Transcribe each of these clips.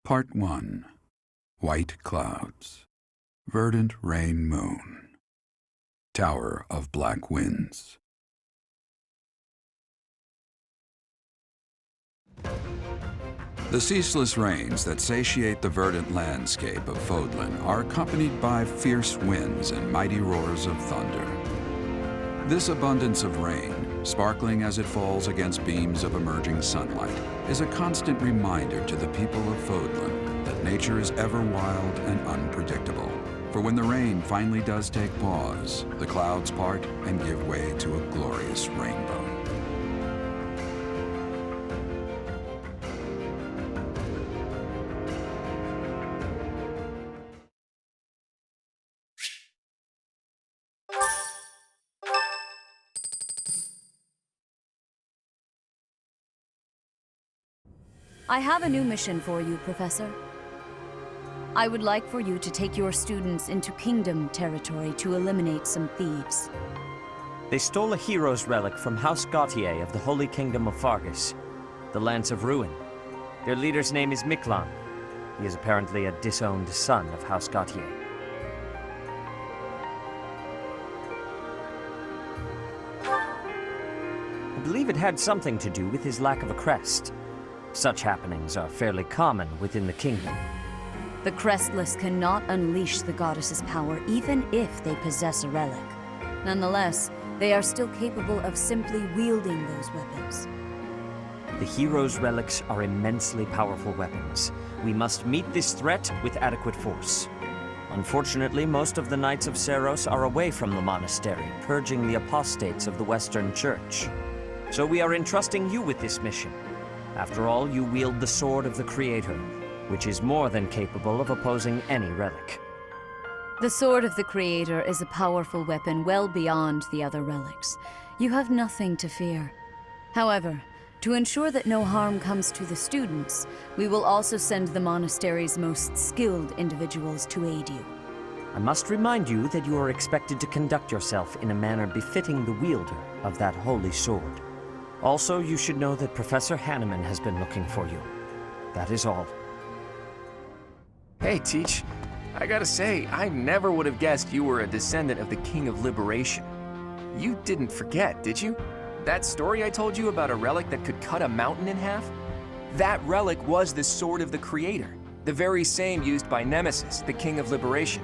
Part 1. White Clouds. Verdant Rain Moon. Tower of Black Winds. The ceaseless rains that satiate the verdant landscape of Fodlan are accompanied by fierce winds and mighty roars of thunder. This abundance of rain, sparkling as it falls against beams of emerging sunlight, is a constant reminder to the people of Fodlan that nature is ever wild and unpredictable. For when the rain finally does take pause, the clouds part and give way to a glorious rainbow. I have a new mission for you, Professor. I would like for you to take your students into Kingdom territory to eliminate some thieves. They stole a hero's relic from House Gautier of the Holy Kingdom of Fargus, the Lance of Ruin. Their leader's name is Miklan. He is apparently a disowned son of House Gautier. I believe it had something to do with his lack of a crest. Such happenings are fairly common within the kingdom. The Crestless cannot unleash the goddess's power even if they possess a relic. Nonetheless, they are still capable of simply wielding those weapons. The hero's relics are immensely powerful weapons. We must meet this threat with adequate force. Unfortunately, most of the Knights of Seiros are away from the monastery, purging the apostates of the Western Church. So we are entrusting you with this mission. After all, you wield the Sword of the Creator, which is more than capable of opposing any relic. The Sword of the Creator is a powerful weapon well beyond the other relics. You have nothing to fear. However, to ensure that no harm comes to the students, we will also send the monastery's most skilled individuals to aid you. I must remind you that you are expected to conduct yourself in a manner befitting the wielder of that holy sword. Also, you should know that Professor Hanneman has been looking for you. That is all. Hey, Teach. I gotta say, I never would have guessed you were a descendant of the King of Liberation. You didn't forget, did you? That story I told you about a relic that could cut a mountain in half? That relic was the Sword of the Creator, the very same used by Nemesis, the King of Liberation.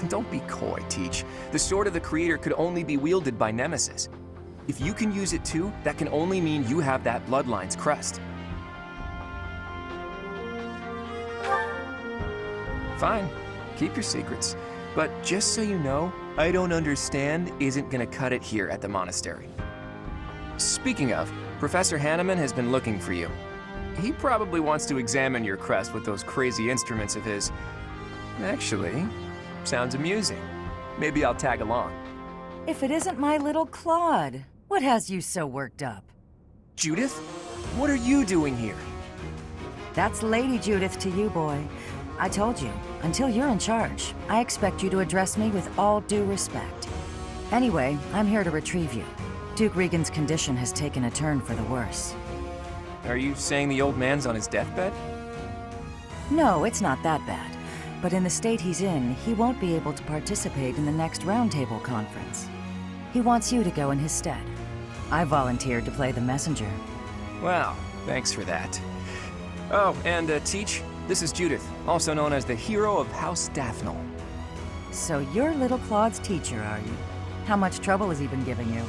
Don't be coy, Teach. The Sword of the Creator could only be wielded by Nemesis. If you can use it too, that can only mean you have that bloodline's crest. Fine, keep your secrets. But just so you know, I don't understand isn't gonna cut it here at the monastery. Speaking of, Professor Hanneman has been looking for you. He probably wants to examine your crest with those crazy instruments of his. Actually, sounds amusing. Maybe I'll tag along. If it isn't my little Claude, what has you so worked up? Judith? What are you doing here? That's Lady Judith to you, boy. I told you, until you're in charge, I expect you to address me with all due respect. Anyway, I'm here to retrieve you. Duke Regan's condition has taken a turn for the worse. Are you saying the old man's on his deathbed? No, it's not that bad. But in the state he's in, he won't be able to participate in the next Roundtable conference. He wants you to go in his stead. I volunteered to play the messenger. Wow, thanks for that. Oh, and Teach, this is Judith, also known as the hero of House Daphnel. So you're little Claude's teacher, are you? How much trouble has he been giving you?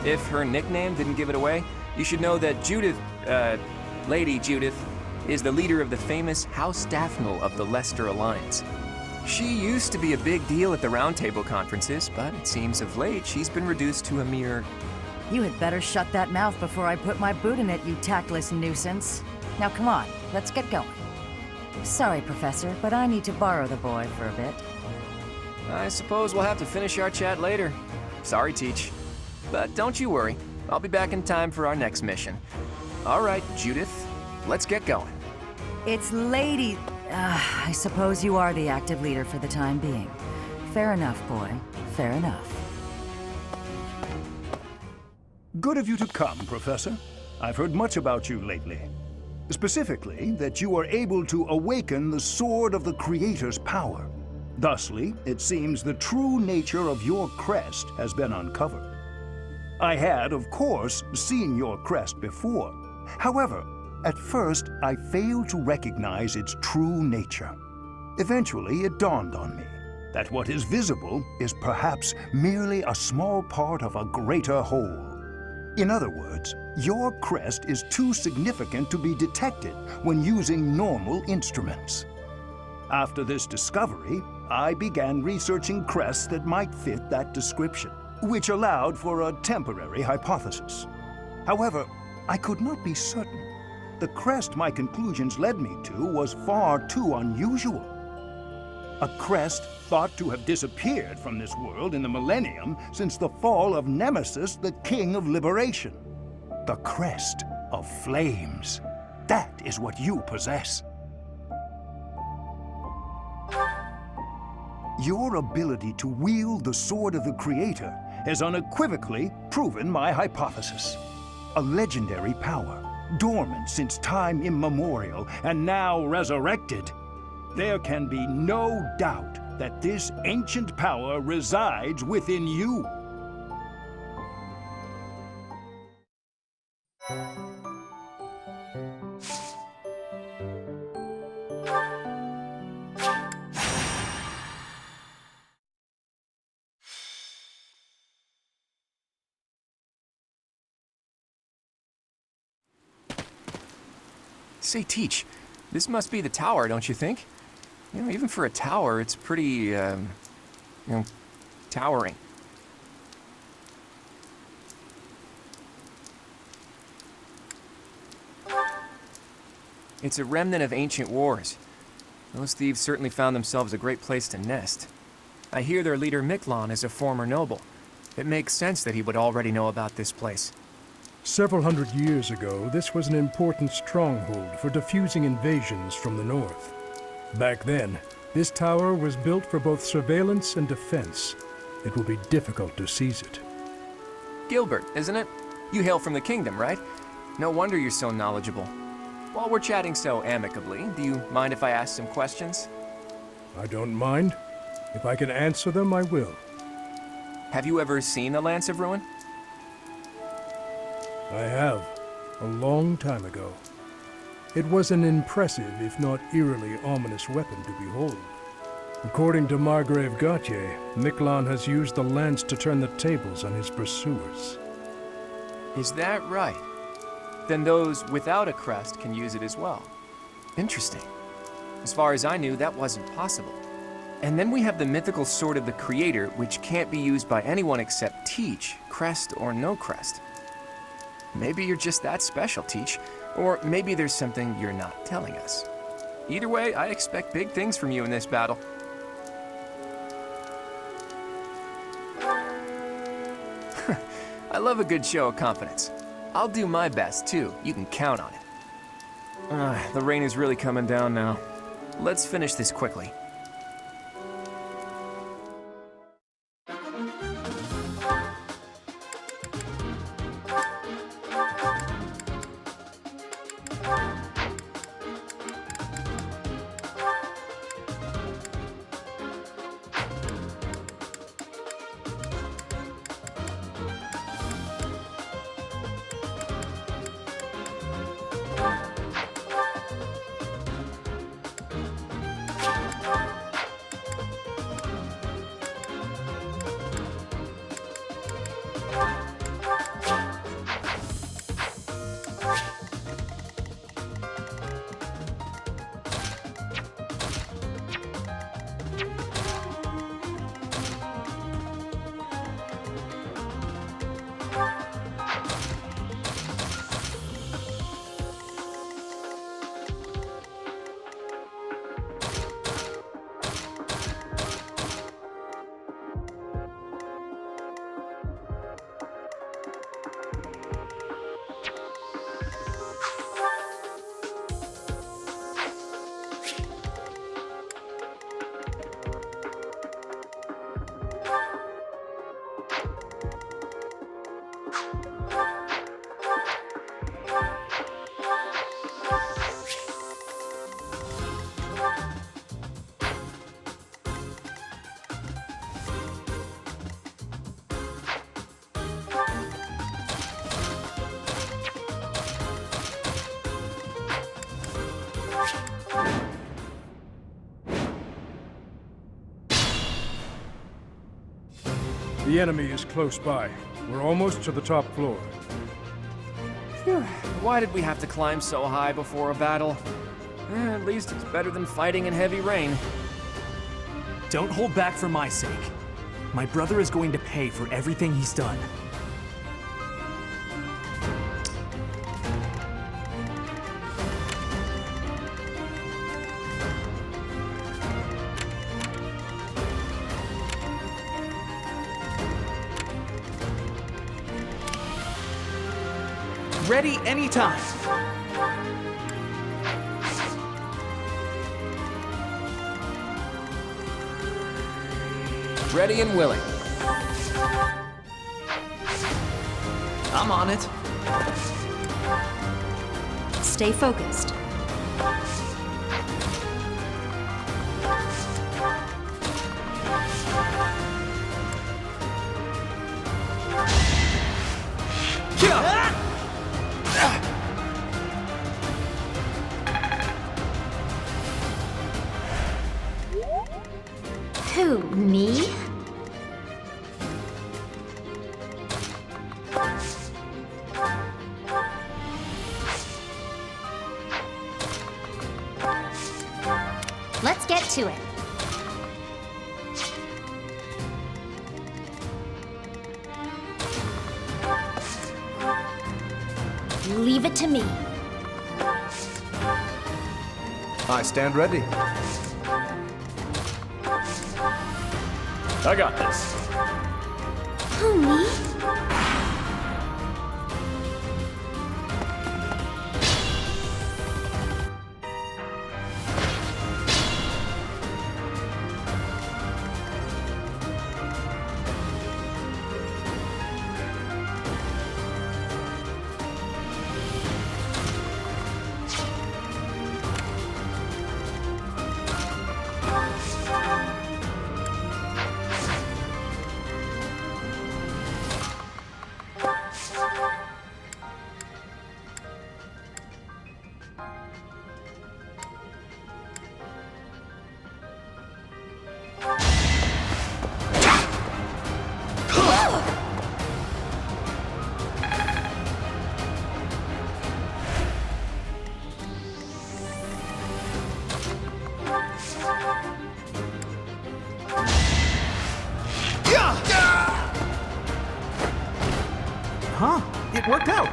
If her nickname didn't give it away, you should know that Judith, Lady Judith, is the leader of the famous House Daphnel of the Leicester Alliance. She used to be a big deal at the Roundtable conferences, but it seems of late she's been reduced to a mere... You had better shut that mouth before I put my boot in it, you tactless nuisance. Now come on, let's get going. Sorry, Professor, but I need to borrow the boy for a bit. I suppose we'll have to finish our chat later. Sorry, Teach. But don't you worry, I'll be back in time for our next mission. All right, Judith, let's get going. It's Lady... I suppose you are the active leader for the time being. Fair enough, boy. Fair enough. Good of you to come, Professor. I've heard much about you lately. Specifically, that you are able to awaken the sword of the Creator's power. Thusly, it seems the true nature of your crest has been uncovered. I had, of course, seen your crest before. However, at first, I failed to recognize its true nature. Eventually, it dawned on me that what is visible is perhaps merely a small part of a greater whole. In other words, your crest is too significant to be detected when using normal instruments. After this discovery, I began researching crests that might fit that description, which allowed for a temporary hypothesis. However, I could not be certain. The crest my conclusions led me to was far too unusual. A crest thought to have disappeared from this world in the millennium since the fall of Nemesis, the King of Liberation. The crest of flames. That is what you possess. Your ability to wield the sword of the Creator has unequivocally proven my hypothesis. A legendary power, dormant since time immemorial and now resurrected. There can be no doubt that this ancient power resides within you. Say, Teach, this must be the tower, don't you think? You know, even for a tower, it's pretty, towering. It's a remnant of ancient wars. Those thieves certainly found themselves a great place to nest. I hear their leader Miklon is a former noble. It makes sense that he would already know about this place. Several hundred years ago, this was an important stronghold for diffusing invasions from the north. Back then, this tower was built for both surveillance and defense. It will be difficult to seize it. Gilbert, isn't it? You hail from the kingdom, right? No wonder you're so knowledgeable. While we're chatting so amicably, do you mind if I ask some questions? I don't mind. If I can answer them, I will. Have you ever seen the Lance of Ruin? I have, a long time ago. It was an impressive, if not eerily ominous weapon to behold. According to Margrave Gautier, Miklon has used the lance to turn the tables on his pursuers. Is that right? Then those without a crest can use it as well. Interesting. As far as I knew, that wasn't possible. And then we have the mythical Sword of the Creator, which can't be used by anyone except Teach, crest or no crest. Maybe you're just that special, Teach. Or maybe there's something you're not telling us. Either way, I expect big things from you in this battle. I love a good show of confidence. I'll do my best, too. You can count on it. The rain is really coming down now. Let's finish this quickly. The enemy is close by. We're almost to the top floor. Phew. Why did we have to climb so high before a battle? At least it's better than fighting in heavy rain. Don't hold back for my sake. My brother is going to pay for everything he's done. Ready anytime. Ready and willing. I'm on it. Stay focused. Who, me? Let's get to it. Leave it to me. I stand ready. I got this. Who, me? Huh? It worked out.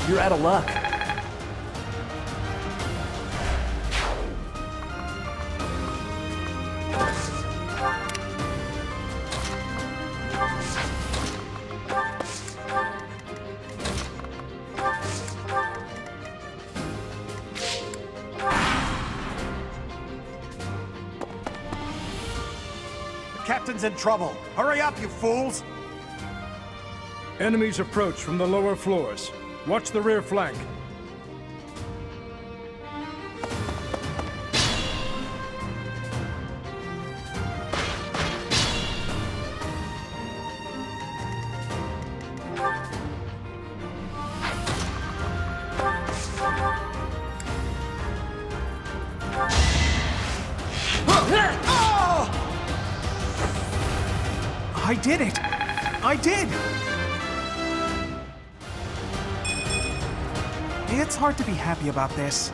You're out of luck. The captain's in trouble. Hurry up, you fools! Enemies approach from the lower floors. Watch the rear flank. I did it! I did! It's hard to be happy about this.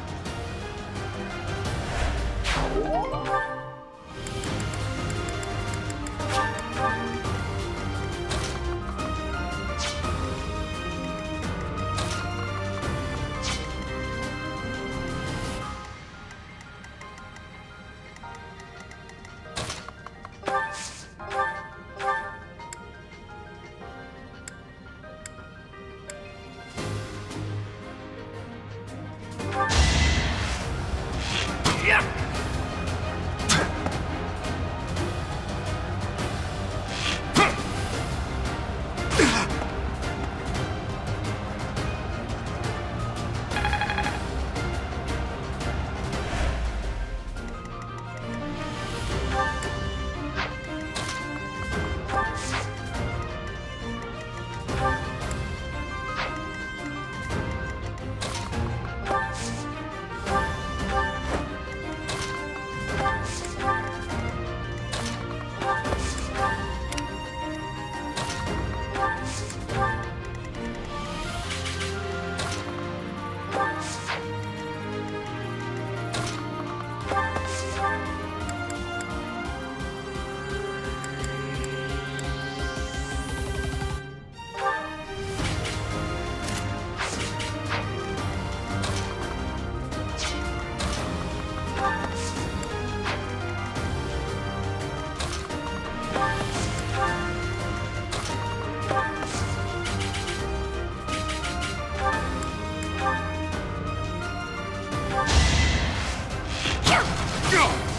Nice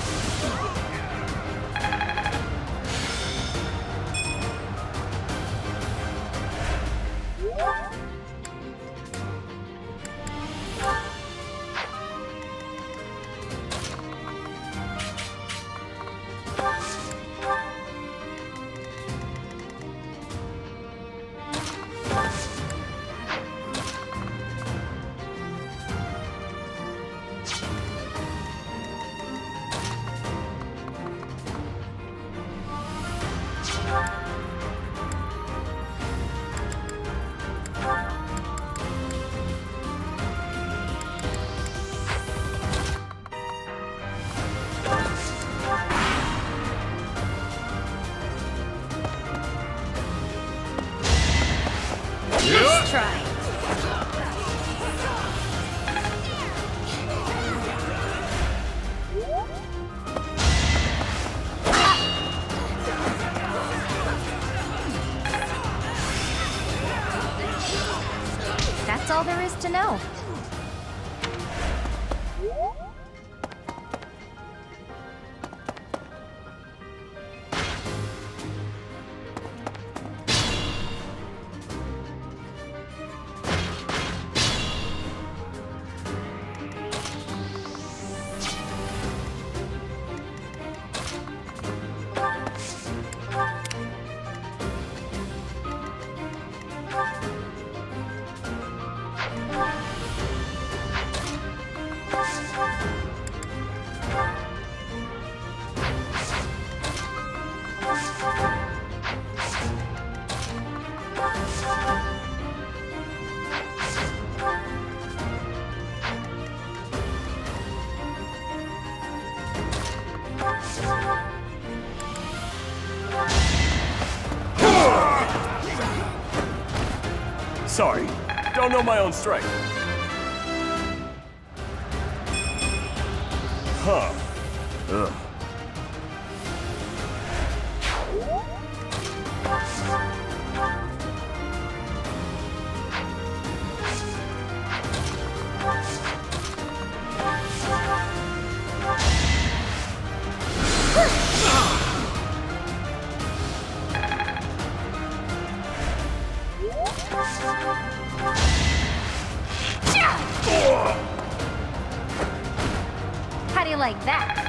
try. That's all there is to know. Sorry, don't know my own strength. Huh. Ugh. How do you like that?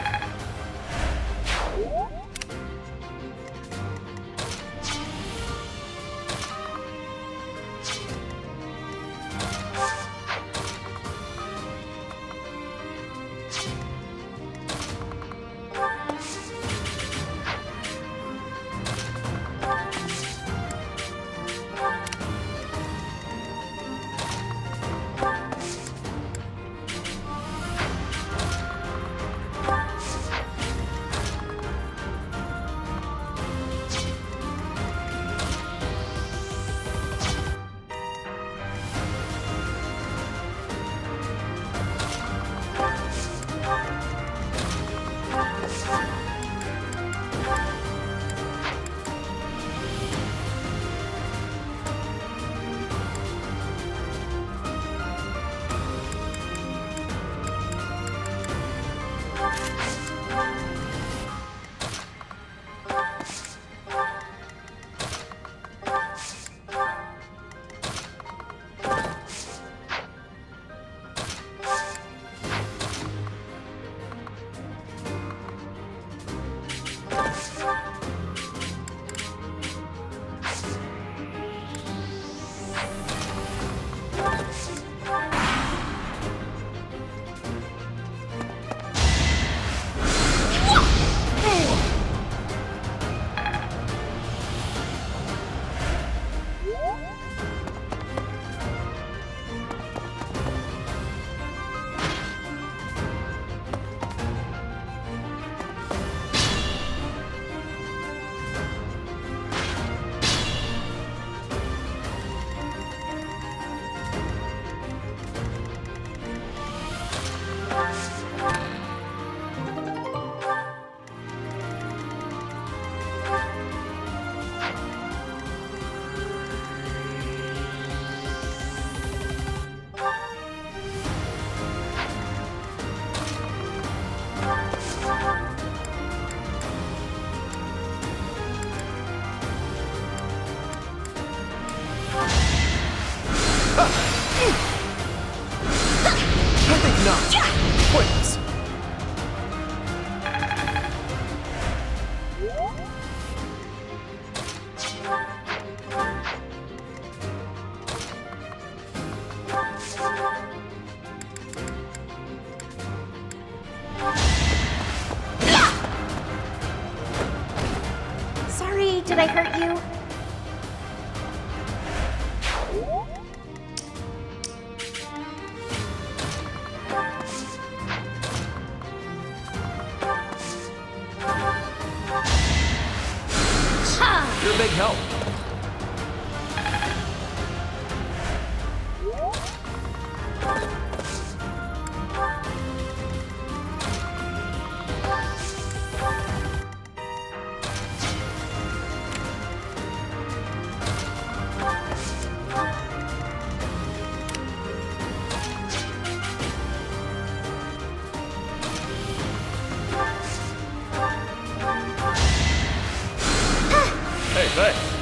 I think not. Pointless. Sorry, did I hurt you? You're a big help. Hey, thanks.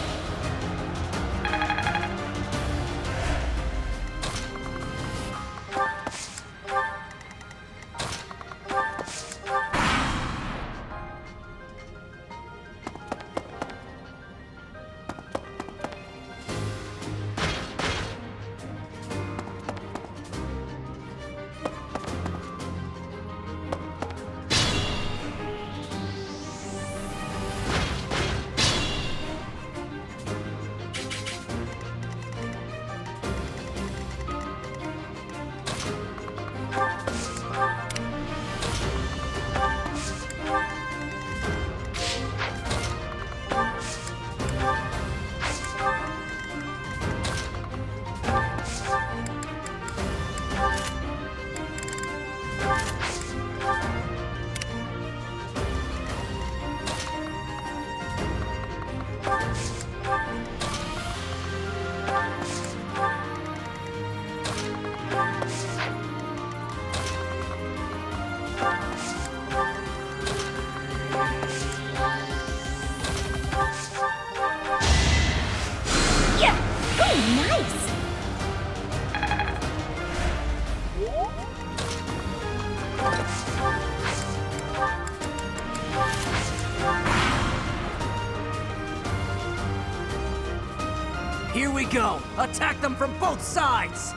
Here we go! Attack them from both sides!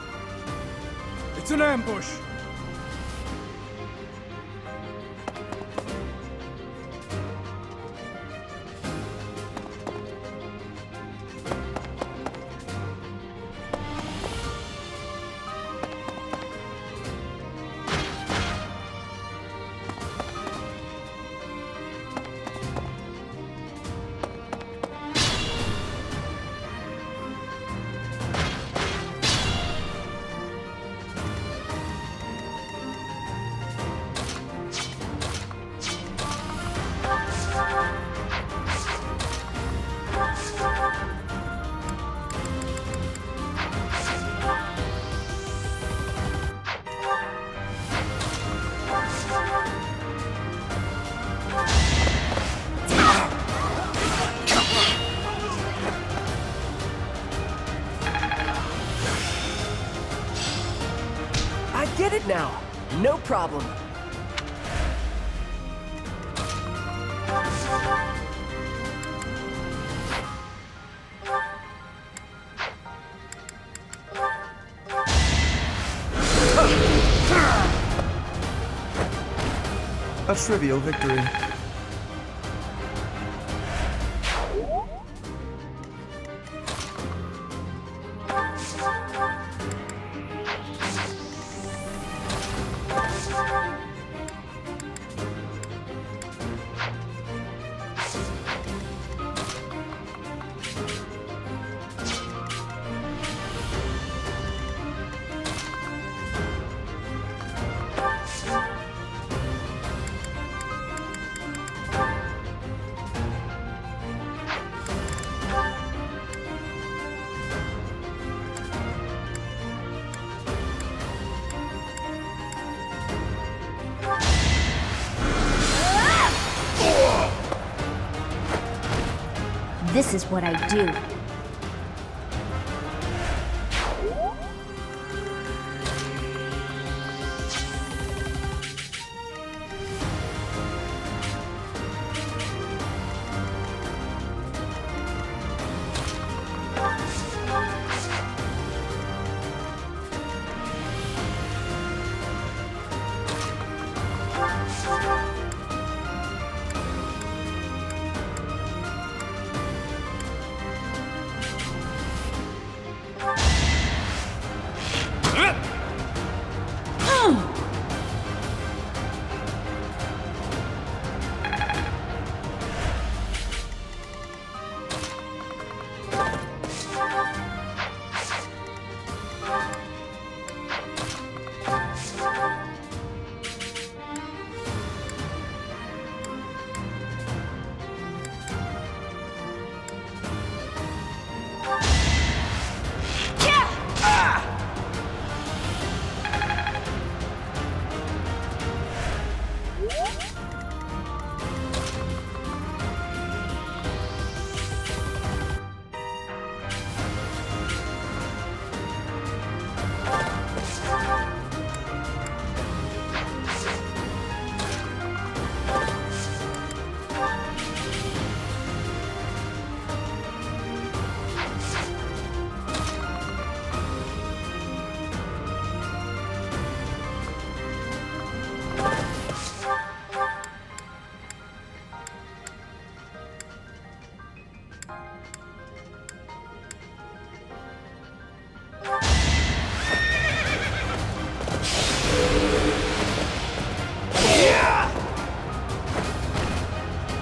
It's an ambush. Get it now. No problem. A trivial victory. This is what I do.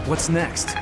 What's next?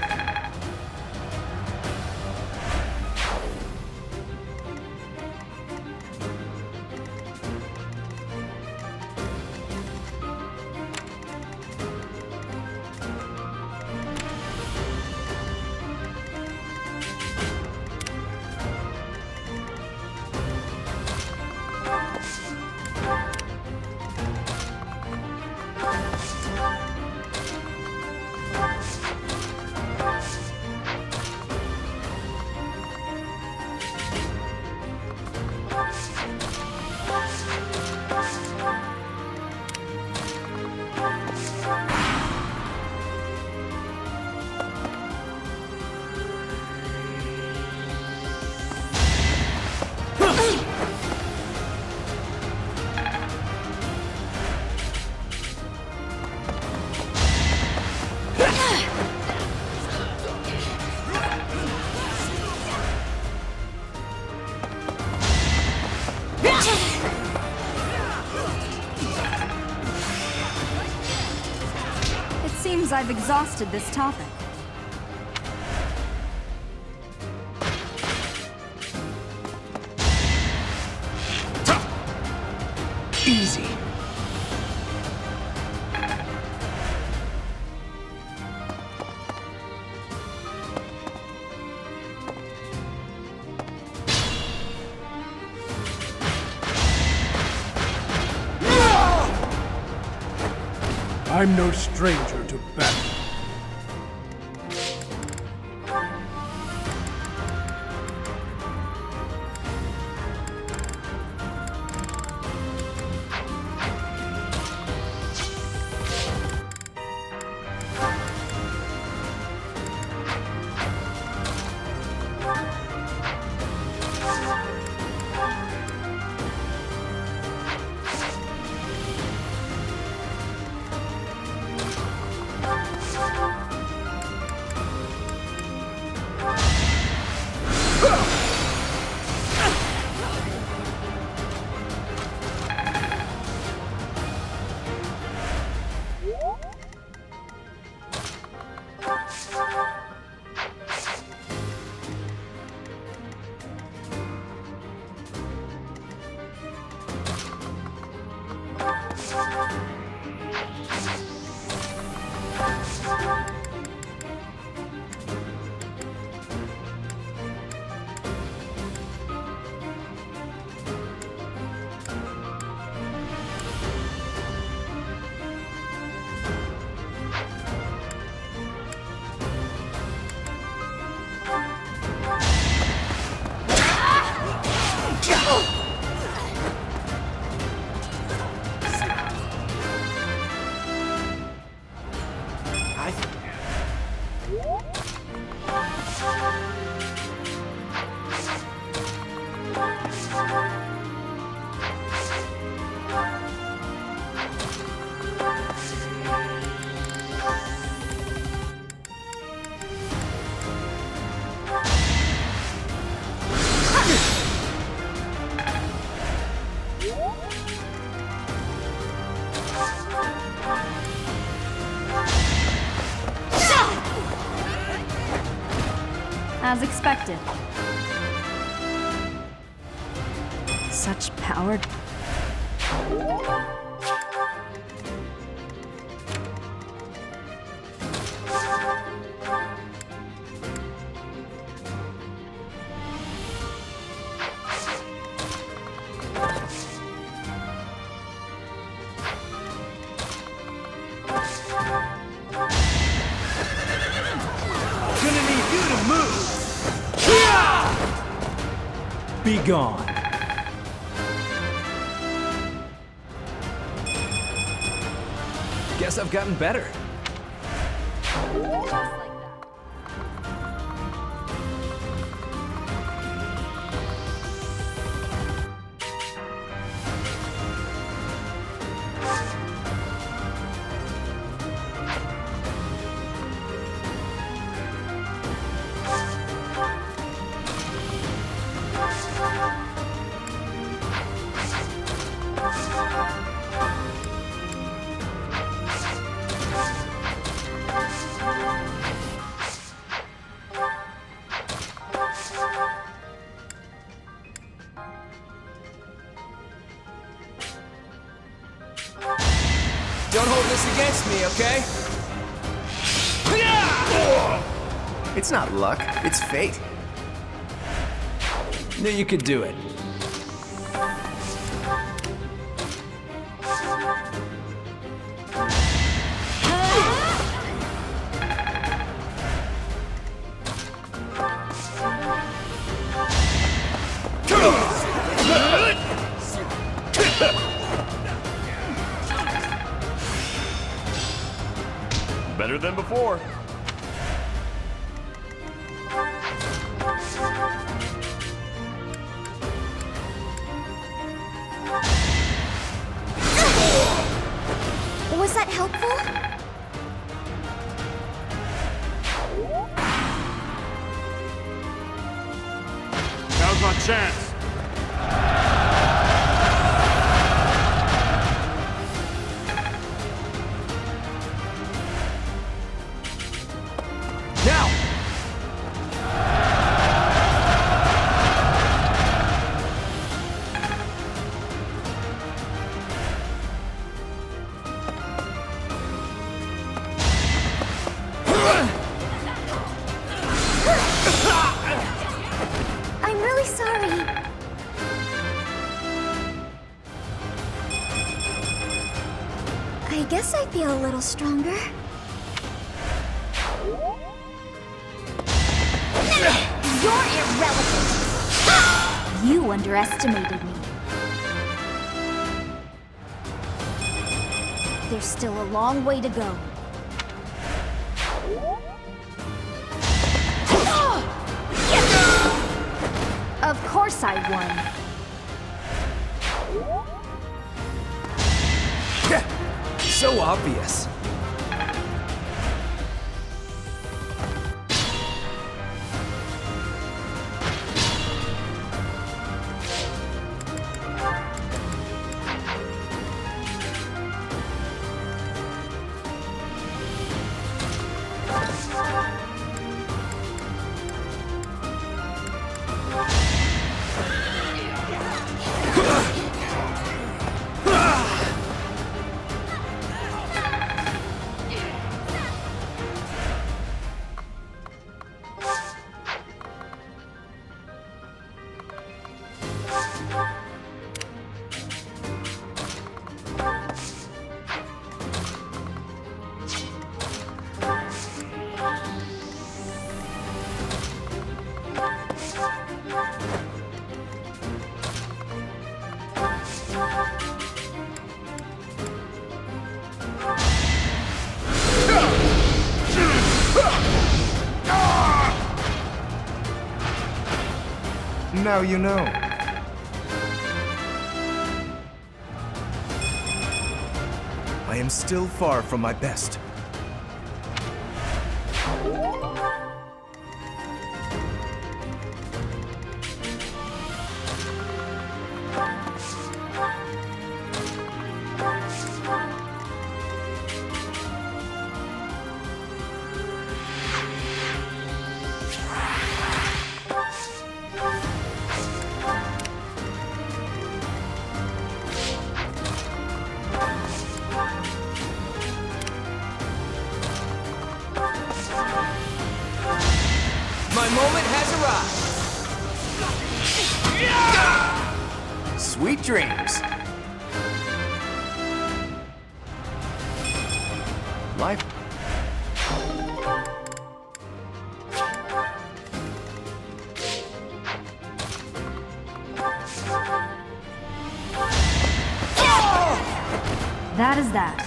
Seems I've exhausted this topic. Easy. I'm no stranger to battle. As expected. Such power. Gonna need you to move! Be gone. Guess I've gotten better. Don't hold this against me, okay? It's not luck, it's fate. Knew you could do it. Better than before. Was that helpful? Now's my chance. Now! I'm really sorry. I guess I feel a little stronger. You're irrelevant. You underestimated me. There's still a long way to go. Of course I won. So obvious. Now you know. I am still far from my best. My moment has arrived. Sweet dreams. Life. That is that.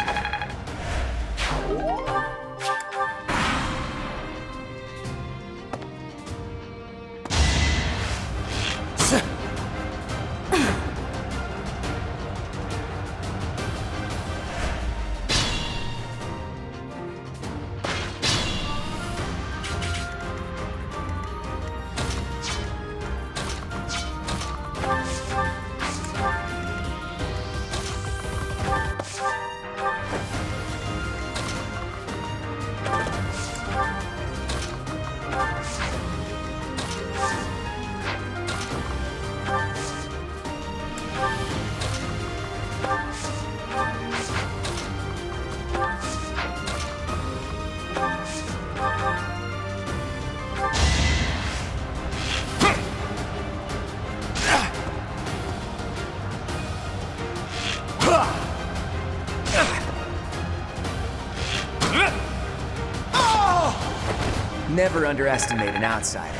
Never underestimate an outsider.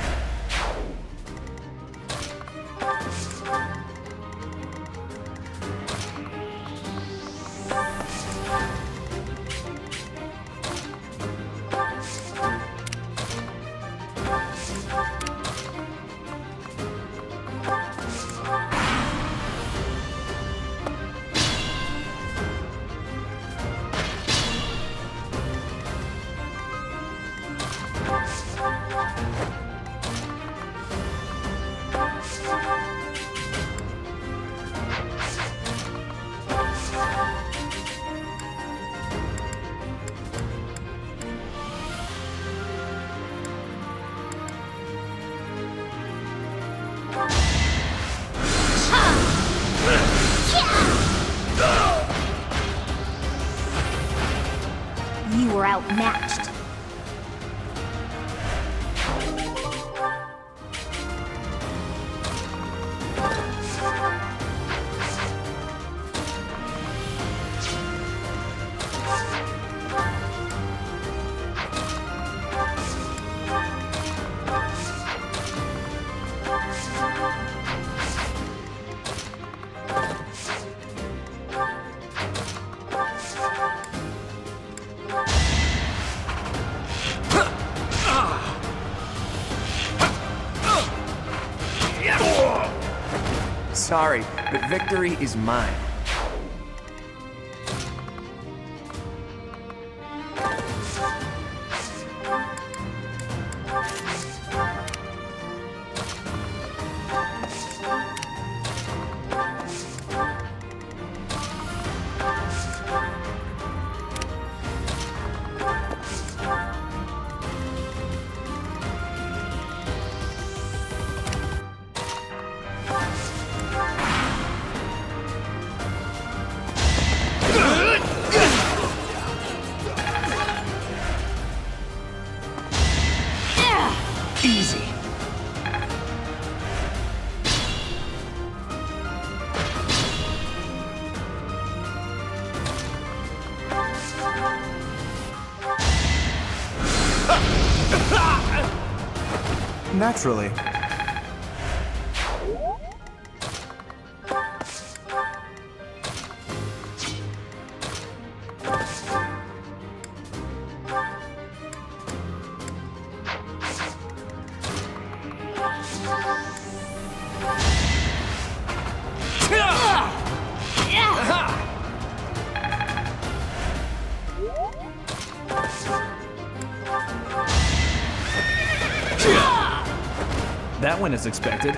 You were outmatched. Sorry, but victory is mine. Easy. Naturally. That went as expected.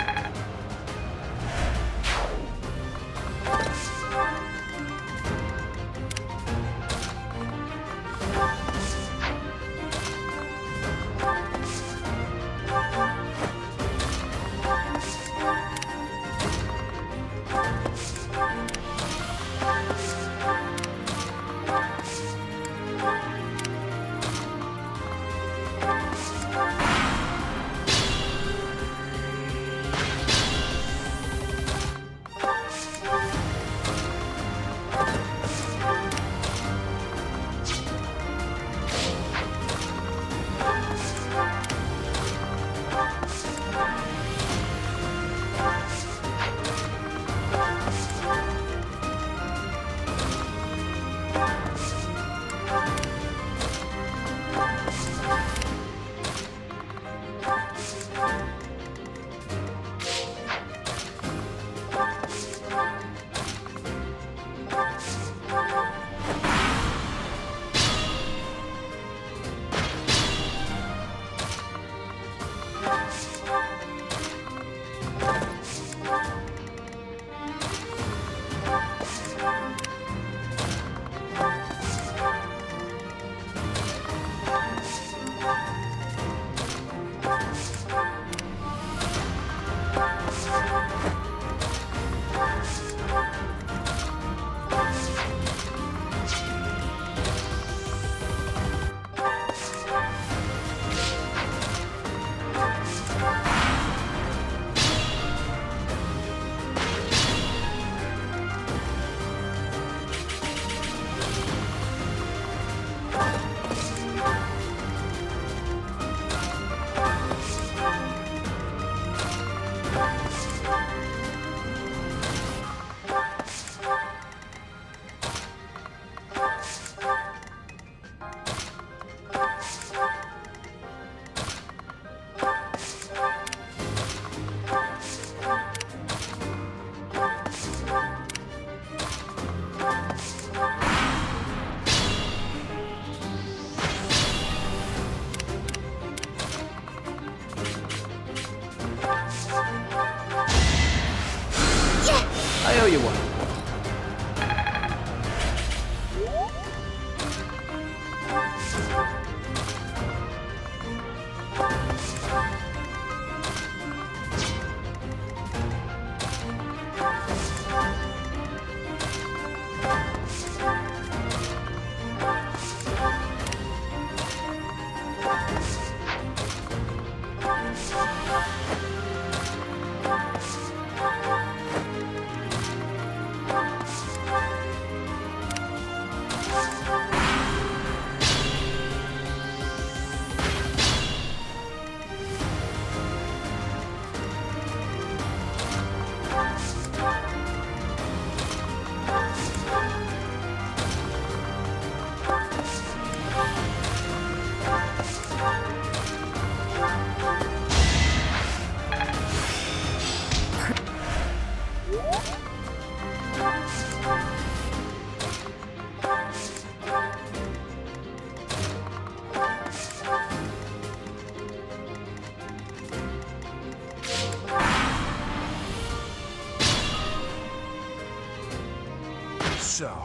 so?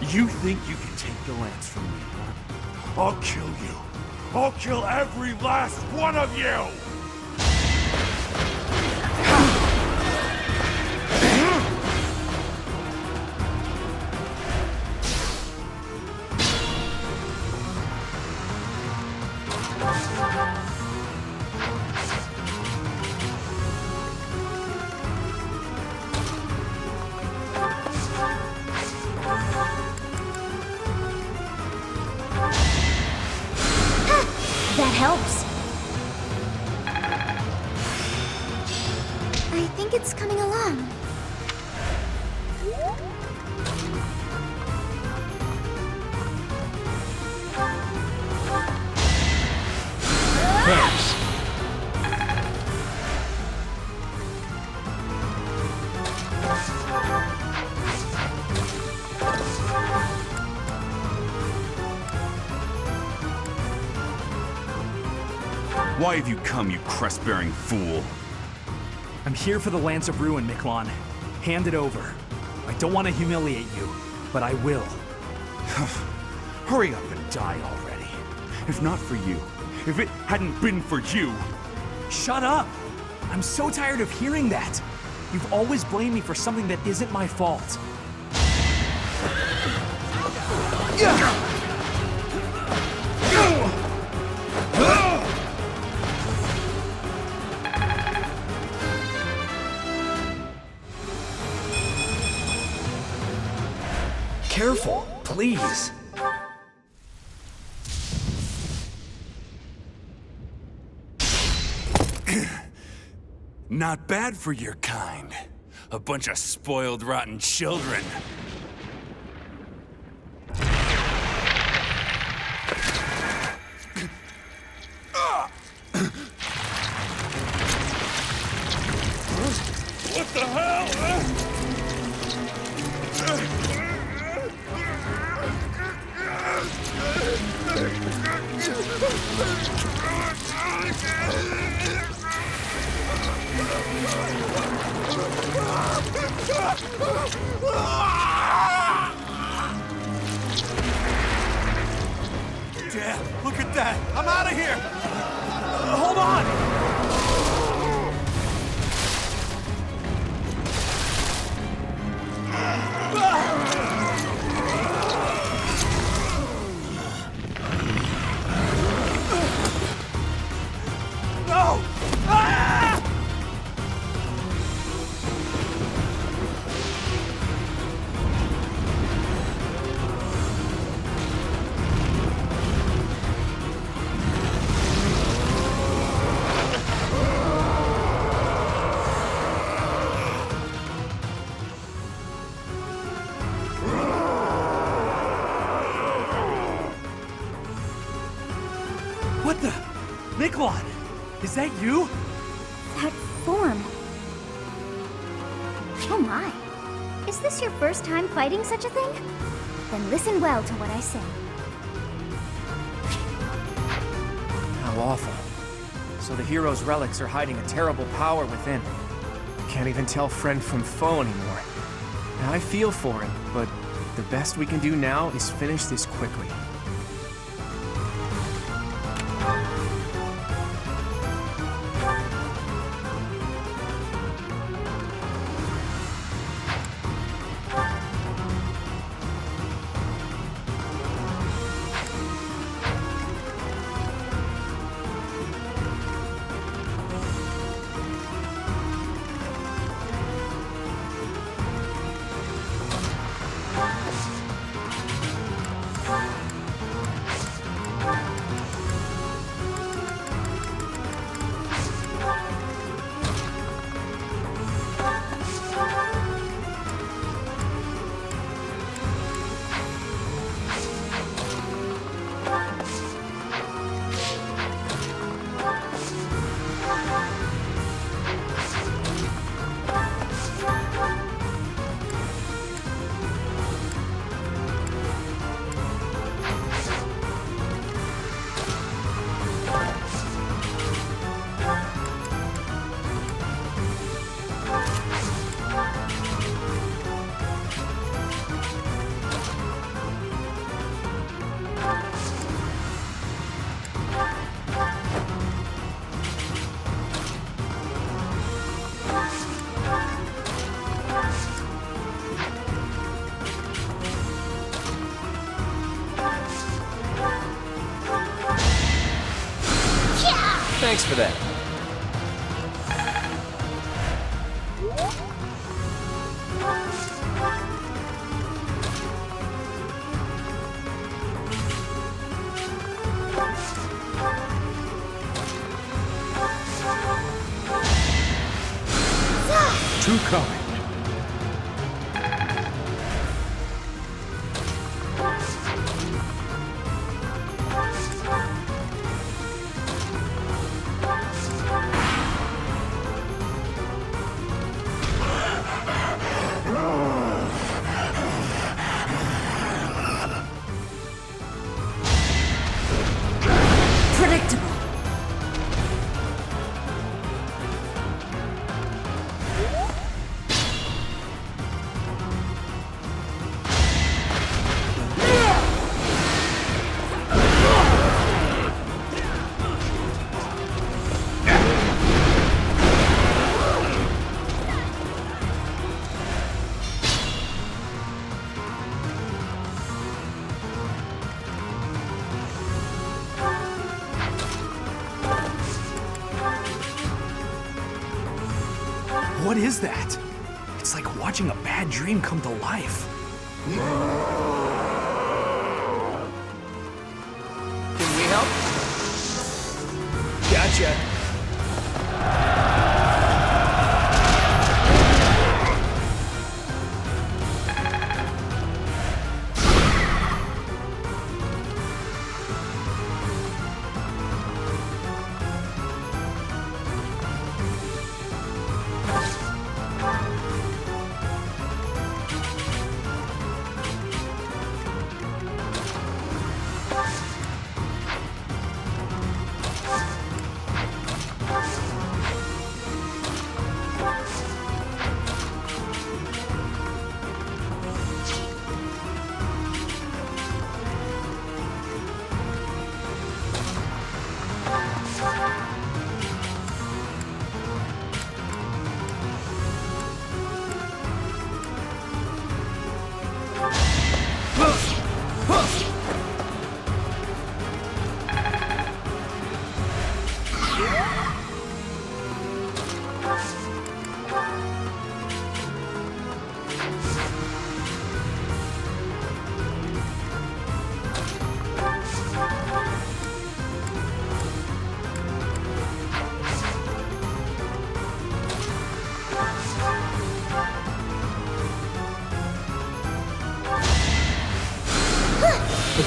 You think you can take the lance from me, huh? I'll kill you. I'll kill every last one of you! That helps. I think it's coming along. Thanks. Why have you come, you crest-bearing fool? I'm here for the Lance of Ruin, Miklon. Hand it over. I don't want to humiliate you, but I will. Hurry up and die already. If not for you, if it hadn't been for you... Shut up! I'm so tired of hearing that. You've always blamed me for something that isn't my fault. Careful, please. Not bad for your kind. A bunch of spoiled, rotten children. What the hell? Dad, look at that! I'm out of here! Hold on! No! Ah! What the? Miklon! Is that you? That form. Oh my. Is this your first time fighting such a thing? Then listen well to what I say. How awful. So the hero's relics are hiding a terrible power within. Can't even tell friend from foe anymore. Now, I feel for him, but the best we can do now is finish this quickly. Thanks for that. Too kind. Predictable. What is that? It's like watching a bad dream come to life. Can we help? Gotcha.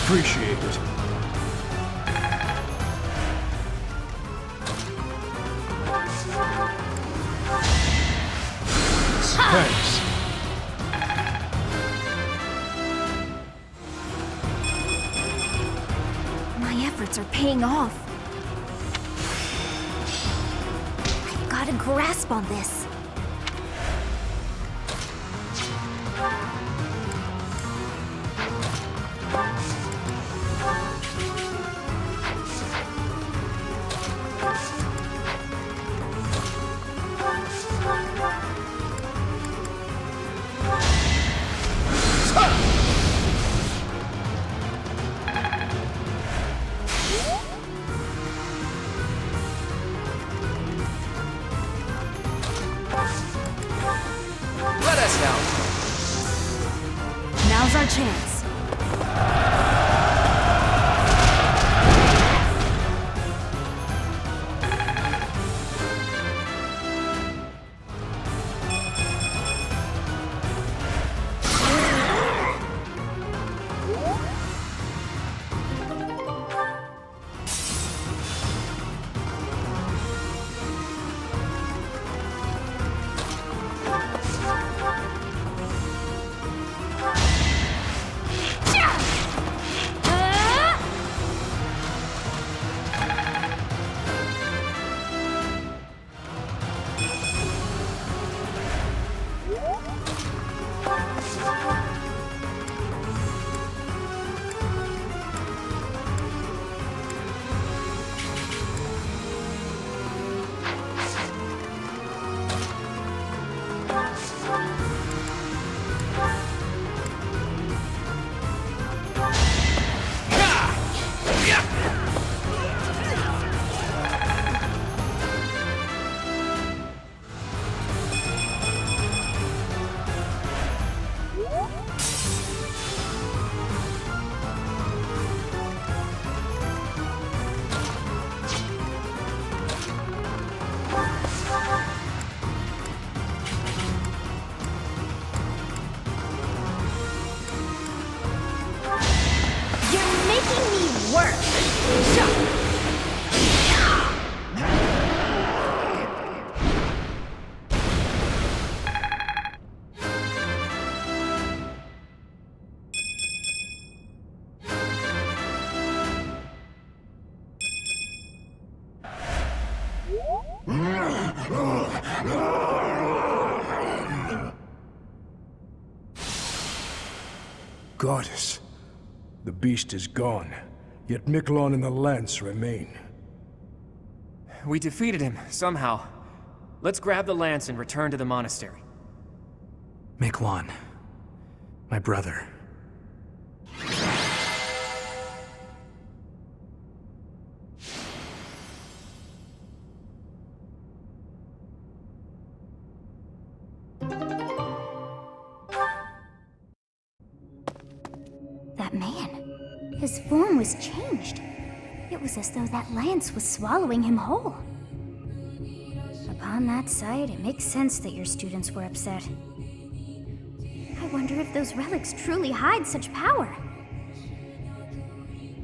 Appreciate it. Thanks. My efforts are paying off. I've got a grasp on this. goddess. The beast is gone, yet Miklon and the lance remain. We defeated him, somehow. Let's grab the lance and return to the monastery. Miklon. My brother. That man. His form was changed. It was as though that lance was swallowing him whole. Upon that sight, it makes sense that your students were upset. I wonder if those relics truly hide such power.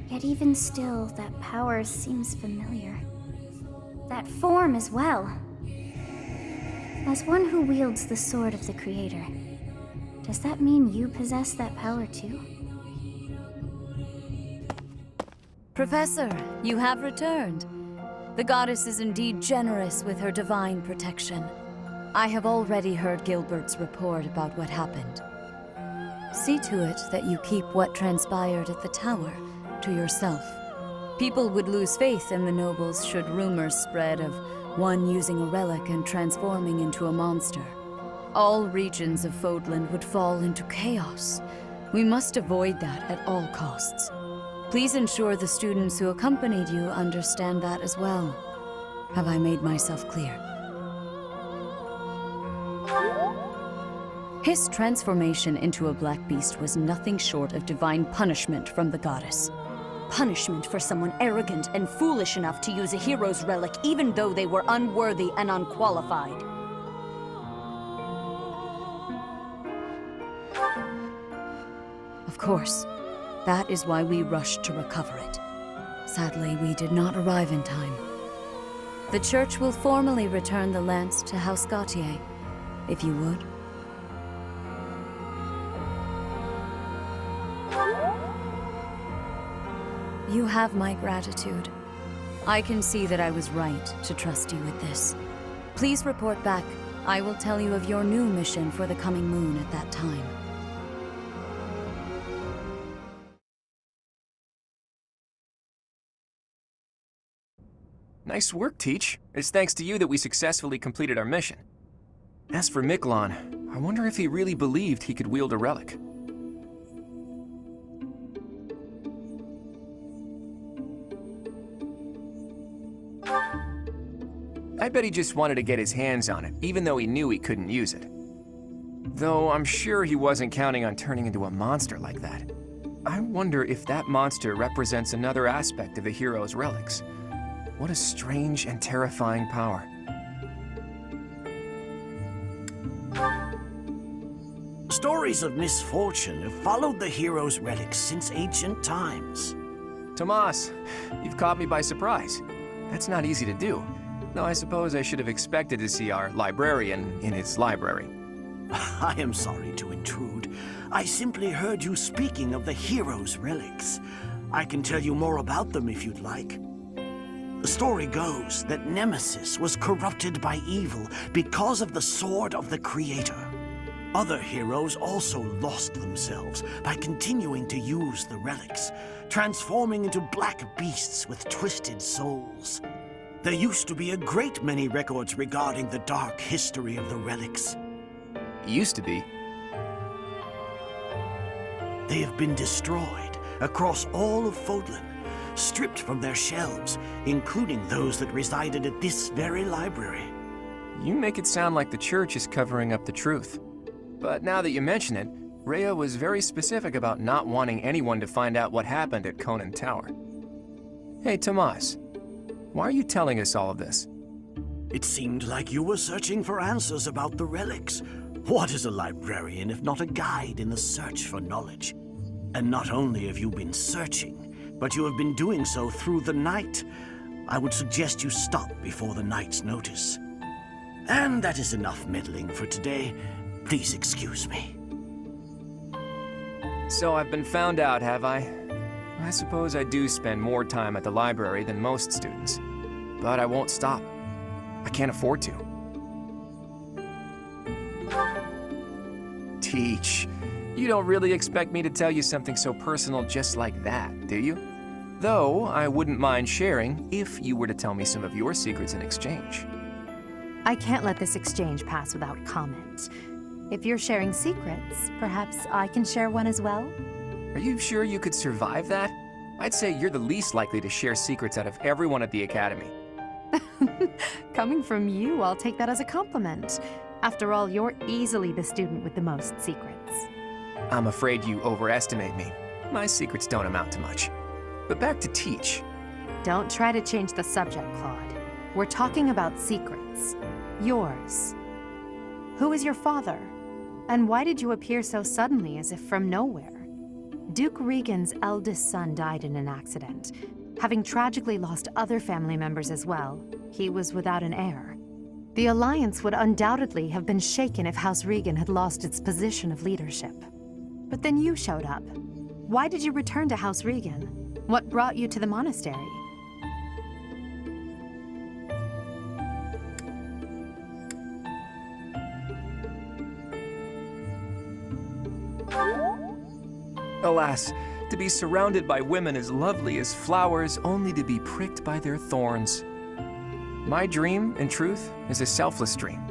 Yet even still, that power seems familiar. That form as well. As one who wields the sword of the Creator, does that mean you possess that power too? Professor, you have returned. The goddess is indeed generous with her divine protection. I have already heard Gilbert's report about what happened. See to it that you keep what transpired at the tower to yourself. People would lose faith in the nobles should rumors spread of one using a relic and transforming into a monster. All regions of Fodlan would fall into chaos. We must avoid that at all costs. Please ensure the students who accompanied you understand that as well. Have I made myself clear? His transformation into a black beast was nothing short of divine punishment from the goddess. Punishment for someone arrogant and foolish enough to use a hero's relic even though they were unworthy and unqualified. Of course. That is why we rushed to recover it. Sadly, we did not arrive in time. The church will formally return the lance to House Gautier, if you would. You have my gratitude. I can see that I was right to trust you with this. Please report back. I will tell you of your new mission for the coming moon at that time. Nice work, Teach. It's thanks to you that we successfully completed our mission. As for Miklon, I wonder if he really believed he could wield a relic. I bet he just wanted to get his hands on it, even though he knew he couldn't use it. Though I'm sure he wasn't counting on turning into a monster like that. I wonder if that monster represents another aspect of the hero's relics. What a strange and terrifying power. Stories of misfortune have followed the hero's relics since ancient times. Tomas, you've caught me by surprise. That's not easy to do. Though I suppose I should have expected to see our librarian in his library. I am sorry to intrude. I simply heard you speaking of the hero's relics. I can tell you more about them if you'd like. The story goes that Nemesis was corrupted by evil because of the sword of the Creator. Other heroes also lost themselves by continuing to use the relics, transforming into black beasts with twisted souls. There used to be a great many records regarding the dark history of the relics. Used to be? They have been destroyed across all of Fodlan, stripped from their shelves, including those that resided at this very library. You make it sound like the church is covering up the truth. But now that you mention it, Rhea was very specific about not wanting anyone to find out what happened at Conan Tower. Hey, Tomas, why are you telling us all of this? It seemed like you were searching for answers about the relics. What is a librarian if not a guide in the search for knowledge? And not only have you been searching, but you have been doing so through the night. I would suggest you stop before the knight's notice. And that is enough meddling for today. Please excuse me. So I've been found out, have I? I suppose I do spend more time at the library than most students. But I won't stop. I can't afford to. Teach, You don't really expect me to tell you something so personal just like that, do you? Though, I wouldn't mind sharing if you were to tell me some of your secrets in exchange. I can't let this exchange pass without comment. If you're sharing secrets, perhaps I can share one as well? Are you sure you could survive that? I'd say you're the least likely to share secrets out of everyone at the Academy. Coming from you, I'll take that as a compliment. After all, you're easily the student with the most secrets. I'm afraid you overestimate me. My secrets don't amount to much. But back to Teach. Don't try to change the subject, Claude. We're talking about secrets. Yours. Who is your father? And why did you appear so suddenly, as if from nowhere? Duke Regan's eldest son died in an accident. Having tragically lost other family members as well, he was without an heir. The Alliance would undoubtedly have been shaken if House Regan had lost its position of leadership. But then you showed up. Why did you return to House Regan? What brought you to the monastery? Alas, to be surrounded by women as lovely as flowers, only to be pricked by their thorns. My dream, in truth, is a selfless dream,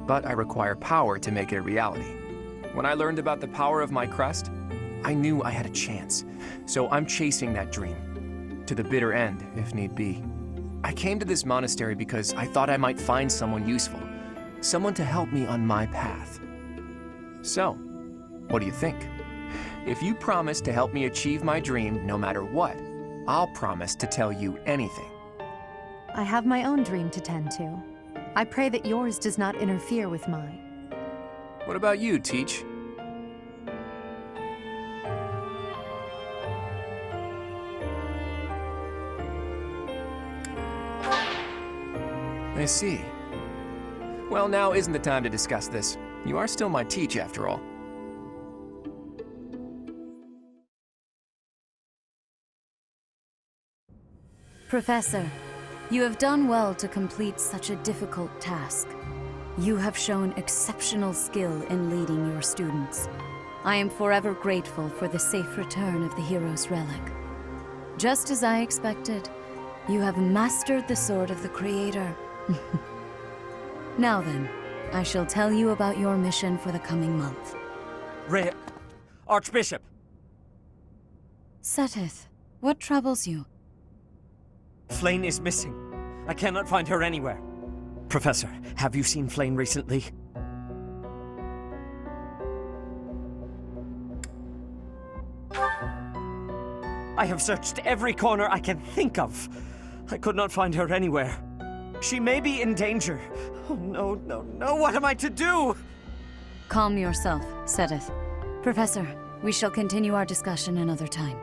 but I require power to make it a reality. When I learned about the power of my crest, I knew I had a chance, so I'm chasing that dream, to the bitter end, if need be. I came to this monastery because I thought I might find someone useful, someone to help me on my path. So, what do you think? If you promise to help me achieve my dream no matter what, I'll promise to tell you anything. I have my own dream to tend to. I pray that yours does not interfere with mine. What about you, Teach? I see. Well, now isn't the time to discuss this. You are still my Teach, after all. Professor, you have done well to complete such a difficult task. You have shown exceptional skill in leading your students. I am forever grateful for the safe return of the hero's relic. Just as I expected, you have mastered the sword of the Creator. Now then, I shall tell you about your mission for the coming month. Archbishop! Seteth, what troubles you? Flayn is missing. I cannot find her anywhere. Professor, have you seen Flayn recently? I have searched every corner I can think of. I could not find her anywhere. She may be in danger. Oh no, no, no, what am I to do? Calm yourself, Seteth. Professor, we shall continue our discussion another time.